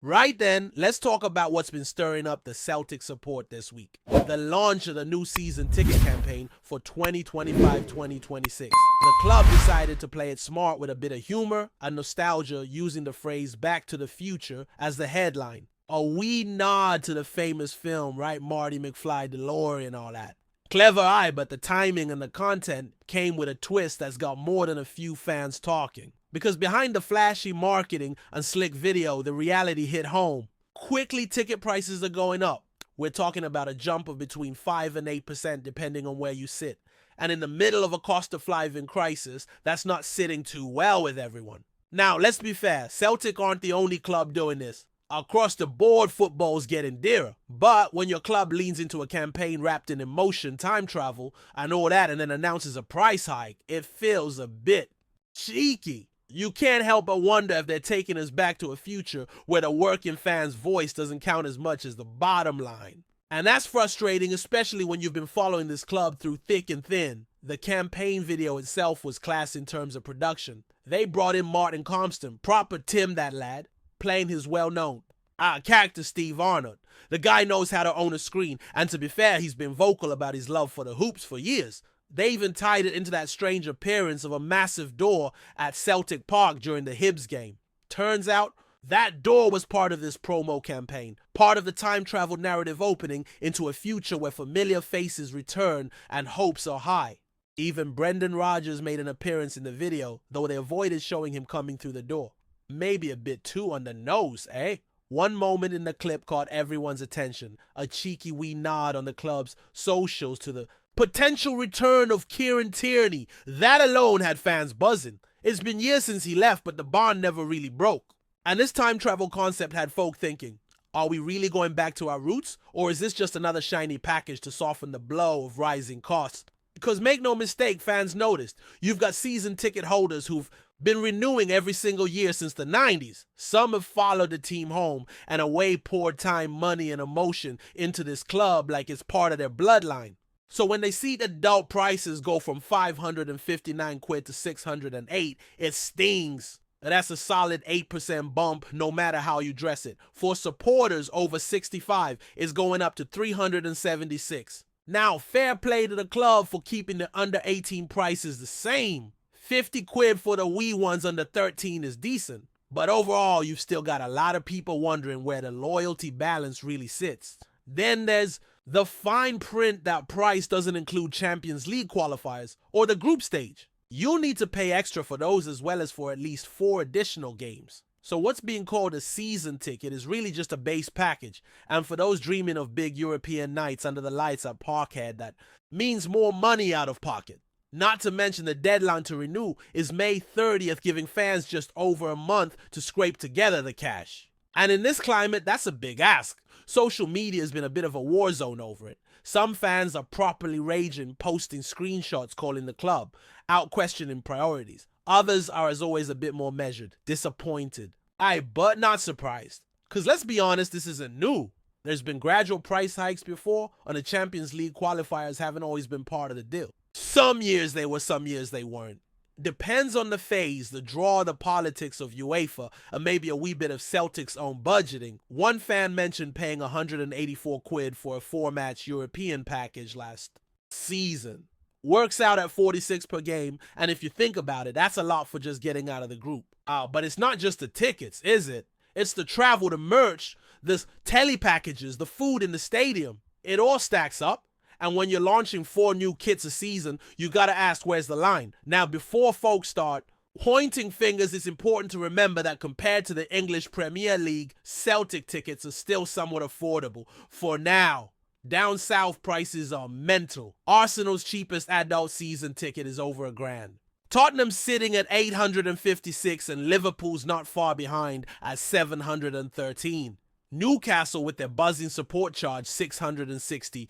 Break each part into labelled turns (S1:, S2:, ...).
S1: Right then, let's talk about what's been stirring up the Celtic support this week. The launch of the new season ticket campaign for 2025-2026. The club decided to play it smart with a bit of humor and nostalgia, using the phrase "Back to the Future" as the headline. A wee nod to the famous film, right? Marty McFly, DeLorean and all that. Clever eye, but the timing and the content came with a twist that's got more than a few fans talking. Because behind the flashy marketing and slick video, the reality hit home. Quickly, ticket prices are going up. We're talking about a jump of between 5 and 8% depending on where you sit. And in the middle of a cost of living crisis, that's not sitting too well with everyone. Now, let's be fair, Celtic aren't the only club doing this. Across the board, football's getting dearer. But when your club leans into a campaign wrapped in emotion, time travel, and all that, and then announces a price hike, it feels a bit cheeky. You can't help but wonder if they're taking us back to a future where the working fan's voice doesn't count as much as the bottom line. And that's frustrating, especially when you've been following this club through thick and thin. The campaign video itself was class in terms of production. They brought in Martin Compston, proper Tim that lad, playing his well-known character Steve Arnott. The guy knows how to own a screen, and to be fair, he's been vocal about his love for the hoops for years. They even tied it into that strange appearance of a massive door at Celtic Park during the Hibs game. Turns out, that door was part of this promo campaign, part of the time travel narrative opening into a future where familiar faces return and hopes are high. Even Brendan Rodgers made an appearance in the video, though they avoided showing him coming through the door. Maybe a bit too on the nose, eh? One moment in the clip caught everyone's attention, a cheeky wee nod on the club's socials to the potential return of Kieran Tierney. That alone had fans buzzing. It's been years since he left, but the bond never really broke. And this time travel concept had folk thinking, are we really going back to our roots? Or is this just another shiny package to soften the blow of rising costs? Because make no mistake, fans noticed. You've got season ticket holders who've been renewing every single year since the 90s. Some have followed the team home and away poured time, money, and emotion into this club like it's part of their bloodline. So when they see the adult prices go from 559 quid to 608, it stings. That's a solid 8% bump no matter how you dress it. For supporters over 65, it's going up to 376. Now, fair play to the club for keeping the under 18 prices the same. 50 quid for the wee ones under 13 is decent. But overall, you've still got a lot of people wondering where the loyalty balance really sits. Then there's the fine print that price doesn't include Champions League qualifiers or the group stage. You'll need to pay extra for those as well as for at least 4 additional games. So what's being called a season ticket is really just a base package. And for those dreaming of big European nights under the lights at Parkhead, that means more money out of pocket. Not to mention the deadline to renew is May 30th, giving fans just over a month to scrape together the cash. And in this climate, that's a big ask. Social media has been a bit of a war zone over it. Some fans are properly raging, posting screenshots calling the club, out questioning priorities. Others are, as always, a bit more measured, disappointed. But not surprised. Because let's be honest, this isn't new. There's been gradual price hikes before, and the Champions League qualifiers haven't always been part of the deal. Some years they were, some years they weren't. Depends on the phase, the draw, the politics of UEFA, and maybe a wee bit of Celtic's own budgeting. One fan mentioned paying 184 quid for a 4-match European package last season. Works out at 46 per game, and if you think about it, that's a lot for just getting out of the group. But it's not just the tickets, is it? It's the travel, the merch, the tele packages, the food in the stadium. It all stacks up. And when you're launching 4 new kits a season, you gotta ask, where's the line? Now, before folks start pointing fingers, it's important to remember that compared to the English Premier League, Celtic tickets are still somewhat affordable for now. Down south, prices are mental. Arsenal's cheapest adult season ticket is over £1,000. Tottenham's sitting at 856 and Liverpool's not far behind at 713. Newcastle with their buzzing support charge 662.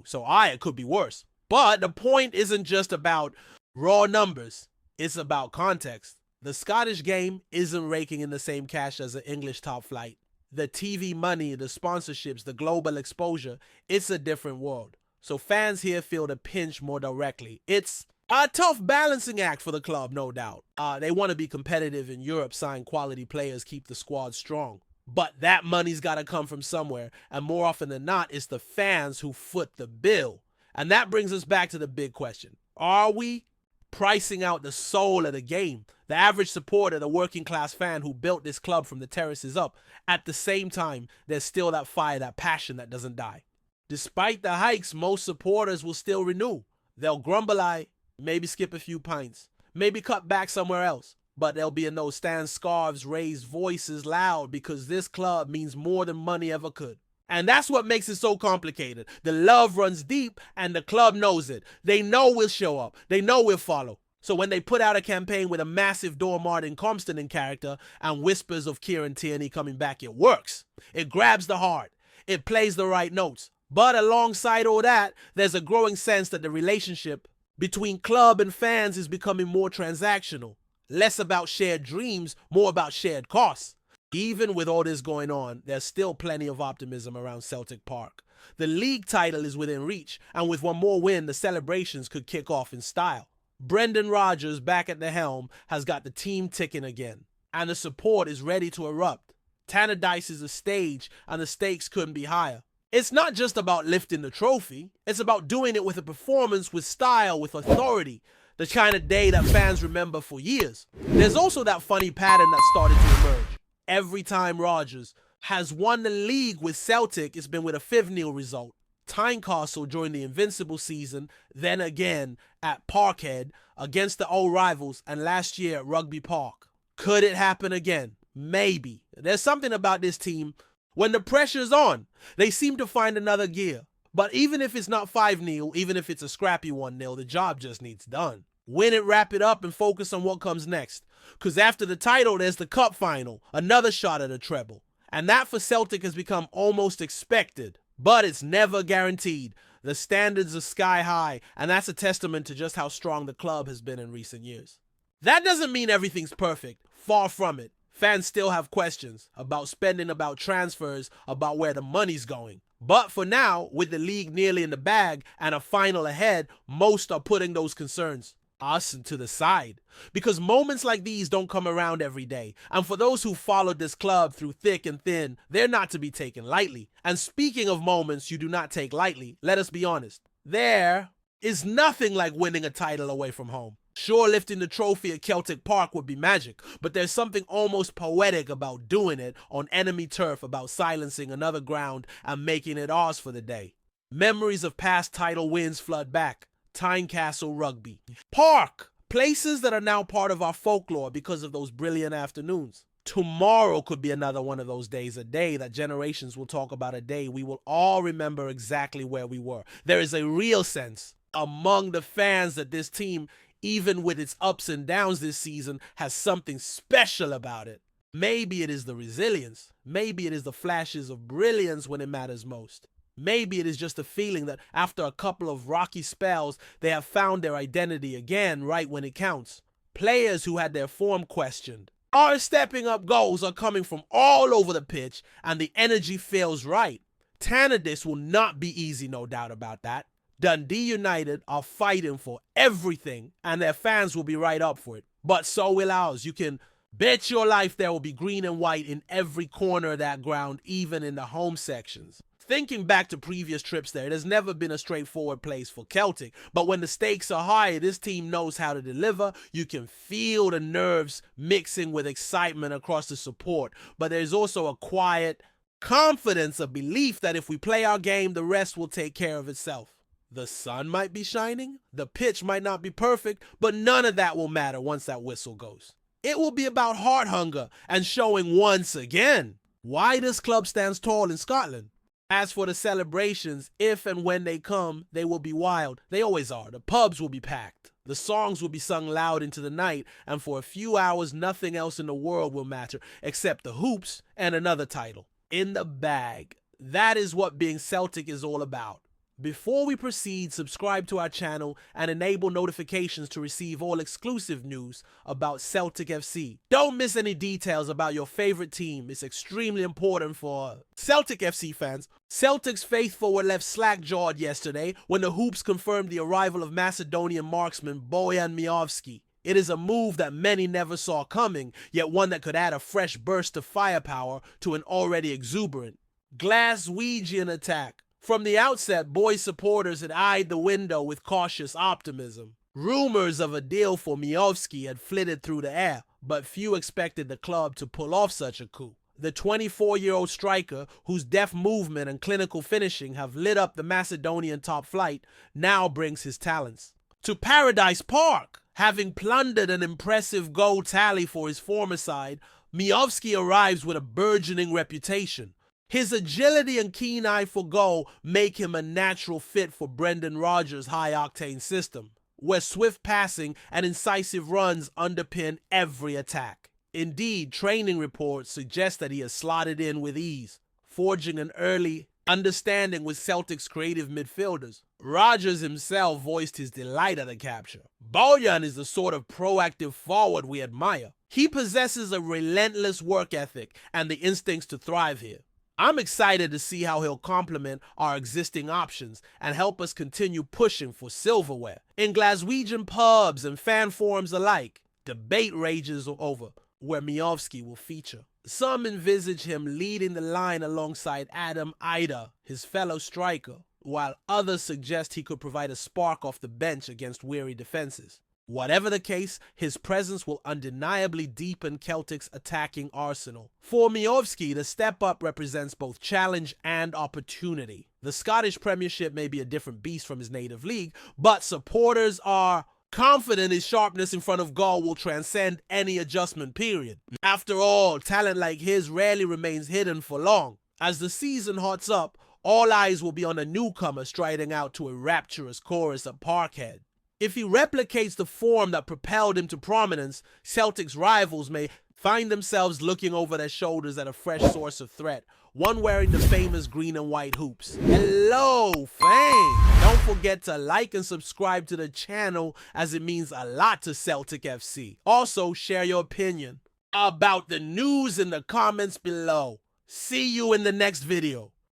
S1: So it could be worse. But the point isn't just about raw numbers. It's about context. The Scottish game isn't raking in the same cash as the English top flight. The TV money, the sponsorships, the global exposure, it's a different world. So fans here feel the pinch more directly. It's a tough balancing act for the club, no doubt. They want to be competitive in Europe, sign quality players, keep the squad strong. But that money's got to come from somewhere, and more often than not, it's the fans who foot the bill. And that brings us back to the big question. Are we pricing out the soul of the game, the average supporter, the working class fan who built this club from the terraces up? At the same time, there's still that fire, that passion that doesn't die. Despite the hikes, most supporters will still renew. They'll grumble, maybe skip a few pints, maybe cut back somewhere else. But there'll be no stand scarves, raised voices loud, because this club means more than money ever could. And that's what makes it so complicated. The love runs deep, and the club knows it. They know we'll show up. They know we'll follow. So when they put out a campaign with a massive Dor Martin Compton in character and whispers of Kieran Tierney coming back, it works. It grabs the heart. It plays the right notes. But alongside all that, there's a growing sense that the relationship between club and fans is becoming more transactional. Less about shared dreams, more about shared costs. Even with all this going on, there's still plenty of optimism around Celtic Park. The league title is within reach, and with one more win, the celebrations could kick off in style. Brendan Rodgers, back at the helm, has got the team ticking again, and the support is ready to erupt. Tannadice is a stage, and the stakes couldn't be higher. It's not just about lifting the trophy, it's about doing it with a performance, with style, with authority. The kind of day that fans remember for years. There's also that funny pattern that started to emerge. Every time Rodgers has won the league with Celtic, it's been with a 5-0 result. Tynecastle during the Invincible season, then again at Parkhead against the old rivals, and last year at Rugby Park. Could it happen again? Maybe. There's something about this team. When the pressure's on, they seem to find another gear. But even if it's not 5-0, even if it's a scrappy 1-0, the job just needs done. Win it, wrap it up, and focus on what comes next. Because after the title, there's the cup final, another shot at a treble. And that for Celtic has become almost expected. But it's never guaranteed. The standards are sky high, and that's a testament to just how strong the club has been in recent years. That doesn't mean everything's perfect. Far from it. Fans still have questions about spending, about transfers, about where the money's going. But for now, with the league nearly in the bag and a final ahead, most are putting those concerns, us, to the side. Because moments like these don't come around every day. And for those who followed this club through thick and thin, they're not to be taken lightly. And speaking of moments you do not take lightly, let us be honest. There is nothing like winning a title away from home. Sure, lifting the trophy at Celtic Park would be magic, but there's something almost poetic about doing it on enemy turf, about silencing another ground and making it ours for the day. Memories of past title wins flood back. Tynecastle Rugby Park, places that are now part of our folklore because of those brilliant afternoons. Tomorrow could be another one of those days, a day that generations will talk about, a day we will all remember exactly where we were. There is a real sense among the fans that this team, even with its ups and downs this season, has something special about it. Maybe it is the resilience. Maybe it is the flashes of brilliance when it matters most. Maybe it is just a feeling that after a couple of rocky spells, they have found their identity again right when it counts. Players who had their form questioned are stepping up. Goals are coming from all over the pitch, and the energy feels right. Tannadice will not be easy, no doubt about that. Dundee United are fighting for everything, and their fans will be right up for it. But so will ours. You can bet your life there will be green and white in every corner of that ground, even in the home sections. Thinking back to previous trips there, it has never been a straightforward place for Celtic. But when the stakes are high, this team knows how to deliver. You can feel the nerves mixing with excitement across the support. But there's also a quiet confidence, a belief that if we play our game, the rest will take care of itself. The sun might be shining, the pitch might not be perfect, but none of that will matter once that whistle goes. It will be about heart hunger and showing once again why this club stands tall in Scotland. As for the celebrations, if and when they come, they will be wild. They always are. The pubs will be packed. The songs will be sung loud into the night, and for a few hours, nothing else in the world will matter except the hoops and another title. In the bag. That is what being Celtic is all about. Before we proceed, subscribe to our channel and enable notifications to receive all exclusive news about Celtic FC. Don't miss any details about your favorite team. It's extremely important for Celtic FC fans. Celtic's faithful were left slack-jawed yesterday when the Hoops confirmed the arrival of Macedonian marksman Bojan Miovski. It is a move that many never saw coming, yet one that could add a fresh burst of firepower to an already exuberant Glaswegian attack. From the outset, boys supporters had eyed the window with cautious optimism. Rumors of a deal for Miovski had flitted through the air, but few expected the club to pull off such a coup. The 24-year-old striker, whose deft movement and clinical finishing have lit up the Macedonian top flight, now brings his talents to Paradise Park. Having plundered an impressive goal tally for his former side, Miovski arrives with a burgeoning reputation. His agility and keen eye for goal make him a natural fit for Brendan Rodgers' high-octane system, where swift passing and incisive runs underpin every attack. Indeed, training reports suggest that he has slotted in with ease, forging an early understanding with Celtic's creative midfielders. Rodgers himself voiced his delight at the capture. Bojan is the sort of proactive forward we admire. He possesses a relentless work ethic and the instincts to thrive here. I'm excited to see how he'll complement our existing options and help us continue pushing for silverware. In Glaswegian pubs and fan forums alike, debate rages over where Miovski will feature. Some envisage him leading the line alongside Adam Ida, his fellow striker, while others suggest he could provide a spark off the bench against weary defenses. Whatever the case, his presence will undeniably deepen Celtic's attacking arsenal. For Miovski, the step-up represents both challenge and opportunity. The Scottish Premiership may be a different beast from his native league, but supporters are confident his sharpness in front of goal will transcend any adjustment period. After all, talent like his rarely remains hidden for long. As the season hots up, all eyes will be on a newcomer striding out to a rapturous chorus at Parkhead. If he replicates the form that propelled him to prominence, Celtic's rivals may find themselves looking over their shoulders at a fresh source of threat, one wearing the famous green and white hoops. Hello, fam! Don't forget to like and subscribe to the channel, as it means a lot to Celtic FC. Also, share your opinion about the news in the comments below. See you in the next video.